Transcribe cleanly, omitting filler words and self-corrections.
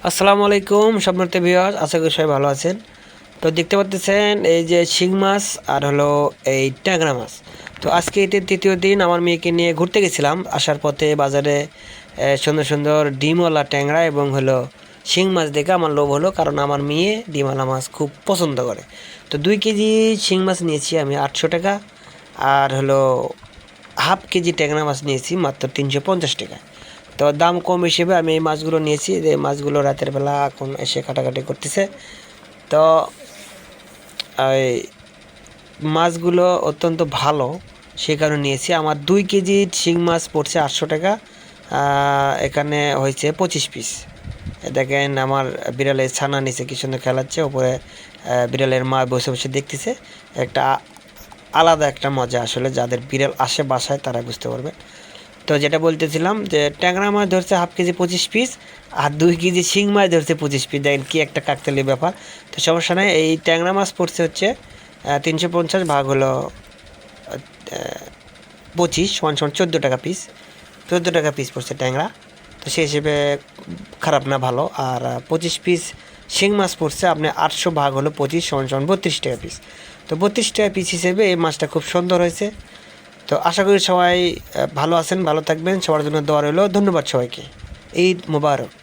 আসসালামু আলাইকুম সম্মানিত ভিউয়ার্স, আশা করি সবাই ভালো আছেন। তো দেখতে পাচ্ছেন এই যে শিং মাছ আর হলো এই ট্যাংরা মাছ। তো আজকে এটির তৃতীয় দিন আমার মেয়েকে নিয়ে ঘুরতে গেছিলাম। আসার পথে বাজারে সুন্দর সুন্দর ডিমওয়ালা ট্যাংরা এবং হলো শিং মাছ দেখে আমার লোভ হলো, কারণ আমার মেয়ে ডিমওয়ালা মাছ খুব পছন্দ করে। তো 2 কেজি শিং মাছ নিয়েছি আমি 800 টাকা, আর হলো হাফ কেজি ট্যাংরা মাছ নিয়েছি মাত্র 350 টাকা। তো দাম কম হিসেবে আমি এই মাছগুলো নিয়েছি। যে মাছগুলো রাতের বেলা এখন এসে কাটাকাটি করতেছে। তো এই মাছগুলো অত্যন্ত ভালো, সে কারণে নিয়েছি। আমার 2 কেজি শিং মাছ পড়ছে 800 টাকা। এখানে হয়েছে 25 পিস। দেখেন আমার বিড়ালের ছানা নিচে কি সুন্দর খেলাচ্ছে, ওপরে বিড়ালের মা বসে বসে দেখতেছে। একটা আলাদা একটা মজা আসলে, যাদের বিড়াল আসে বাসায় তারা বুঝতে পারবে। তো যেটা বলতেছিলাম যে ট্যাংরা মাছ ধরছে হাফ কেজি 25 পিস, আর 2 কেজি শিং মাছ ধরছে 25 পিস। দেখেন কি একটা কাকতালীয় ব্যাপার। তো সমস্যা নাই, এই ট্যাংরা মাছ পড়ছে হচ্ছে 350 ভাগ হলো 25 সমান সমান 14 টাকা পিস। 14 টাকা পিস পড়ছে ট্যাংরা। তো সেই হিসেবে খারাপ না, ভালো। আর 25 পিস শিং মাছ পড়ছে আপনি 800 ভাগ হলো 25 সমান সমান 32 টাকা পিস। তো 32 টাকা পিস হিসেবে এই মাছটা খুব সুন্দর হয়েছে। তো আশা করি সবাই ভালো আছেন, ভালো থাকবেন, সবার জন্য দোয়া রইল। ধন্যবাদ সবাইকে। ঈদ মোবারক।